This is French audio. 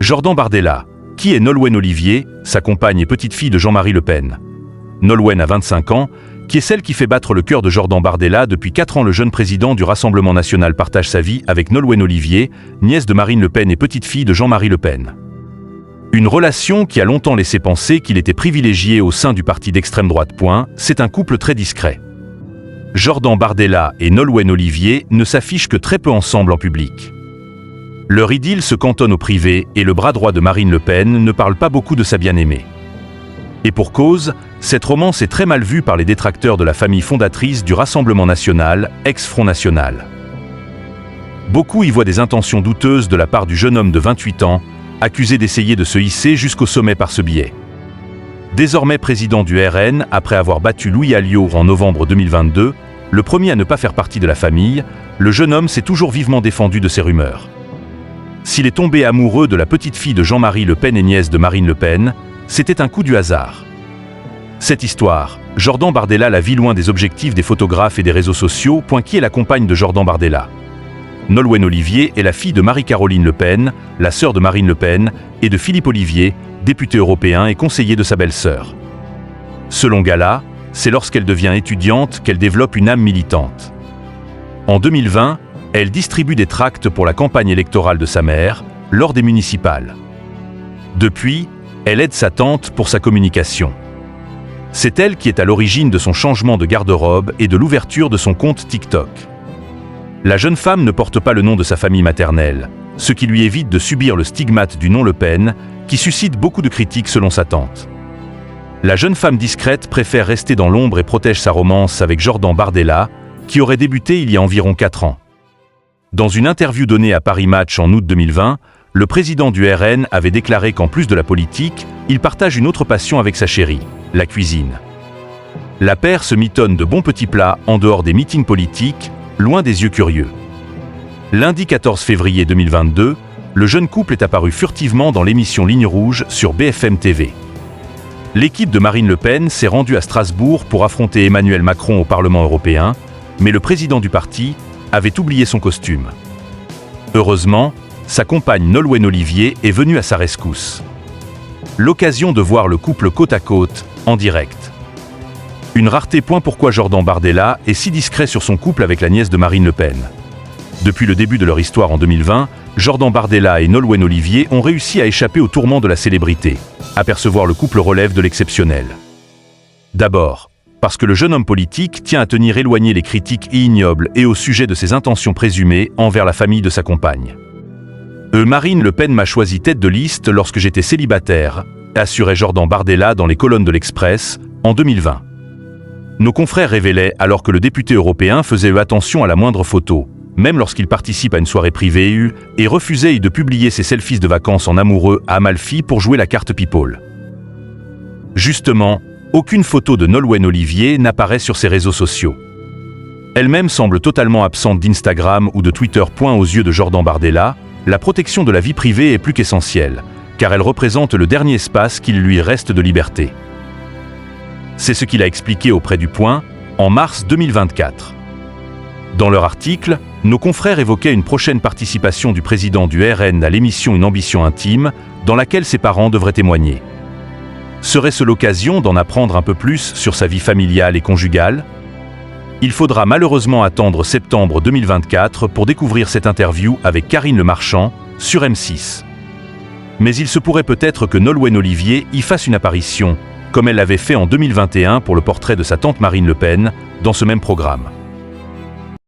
Jordan Bardella. Qui est Nolwenn Olivier, sa compagne et petite-fille de Jean-Marie Le Pen? Nolwenn a 25 ans, qui est celle qui fait battre le cœur de Jordan Bardella depuis 4 ans. Le jeune président du Rassemblement national partage sa vie avec Nolwenn Olivier, nièce de Marine Le Pen et petite-fille de Jean-Marie Le Pen. Une relation qui a longtemps laissé penser qu'il était privilégié au sein du parti d'extrême droite. C'est un couple très discret. Jordan Bardella et Nolwenn Olivier ne s'affichent que très peu ensemble en public. Leur idylle se cantonne au privé et le bras droit de Marine Le Pen ne parle pas beaucoup de sa bien-aimée. Et pour cause, cette romance est très mal vue par les détracteurs de la famille fondatrice du Rassemblement national, ex-Front national. Beaucoup y voient des intentions douteuses de la part du jeune homme de 28 ans, accusé d'essayer de se hisser jusqu'au sommet par ce biais. Désormais président du RN, après avoir battu Louis Alliot en novembre 2022, le premier à ne pas faire partie de la famille, le jeune homme s'est toujours vivement défendu de ces rumeurs. S'il est tombé amoureux de la petite-fille de Jean-Marie Le Pen et nièce de Marine Le Pen, c'était un coup du hasard. Cette histoire, Jordan Bardella la vit loin des objectifs des photographes et des réseaux sociaux. Qui est la compagne de Jordan Bardella? Nolwenn Olivier est la fille de Marie-Caroline Le Pen, la sœur de Marine Le Pen, et de Philippe Olivier, député européen et conseiller de sa belle-sœur. Selon Gala, c'est lorsqu'elle devient étudiante qu'elle développe une âme militante. En 2020, elle distribue des tracts pour la campagne électorale de sa mère, lors des municipales. Depuis, elle aide sa tante pour sa communication. C'est elle qui est à l'origine de son changement de garde-robe et de l'ouverture de son compte TikTok. La jeune femme ne porte pas le nom de sa famille maternelle, ce qui lui évite de subir le stigmate du nom Le Pen, qui suscite beaucoup de critiques selon sa tante. La jeune femme discrète préfère rester dans l'ombre et protège sa romance avec Jordan Bardella, qui aurait débuté il y a environ 4 ans. Dans une interview donnée à Paris Match en août 2020, le président du RN avait déclaré qu'en plus de la politique, il partage une autre passion avec sa chérie, la cuisine. La paire se mitonne de bons petits plats en dehors des meetings politiques, loin des yeux curieux. Lundi 14 février 2022, le jeune couple est apparu furtivement dans l'émission Ligne Rouge sur BFM TV. L'équipe de Marine Le Pen s'est rendue à Strasbourg pour affronter Emmanuel Macron au Parlement européen, mais le président du parti avait oublié son costume. Heureusement, sa compagne Nolwenn Olivier est venue à sa rescousse. L'occasion de voir le couple côte à côte, en direct. Une rareté. Pourquoi Jordan Bardella est si discret sur son couple avec la nièce de Marine Le Pen? Depuis le début de leur histoire en 2020, Jordan Bardella et Nolwenn Olivier ont réussi à échapper au tourment de la célébrité. Apercevoir le couple relève de l'exceptionnel. D'abord, parce que le jeune homme politique tient à tenir éloigné les critiques ignobles et au sujet de ses intentions présumées envers la famille de sa compagne. Marine Le Pen m'a choisi tête de liste lorsque j'étais célibataire, assurait Jordan Bardella dans les colonnes de l'Express, en 2020. Nos confrères révélaient alors que le député européen faisait attention à la moindre photo, même lorsqu'il participe à une soirée privée, et refusait de publier ses selfies de vacances en amoureux à Amalfi pour jouer la carte People. Justement, aucune photo de Nolwenn Olivier n'apparaît sur ses réseaux sociaux. Elle-même semble totalement absente d'Instagram ou de Twitter. Aux yeux de Jordan Bardella, la protection de la vie privée est plus qu'essentielle, car elle représente le dernier espace qu'il lui reste de liberté. C'est ce qu'il a expliqué auprès du Point, en mars 2024. Dans leur article, nos confrères évoquaient une prochaine participation du président du RN à l'émission Une ambition intime, dans laquelle ses parents devraient témoigner. Serait-ce l'occasion d'en apprendre un peu plus sur sa vie familiale et conjugale? Il faudra malheureusement attendre septembre 2024 pour découvrir cette interview avec Karine Le Marchand, sur M6. Mais il se pourrait peut-être que Nolwenn Olivier y fasse une apparition, comme elle l'avait fait en 2021 pour le portrait de sa tante Marine Le Pen, dans ce même programme.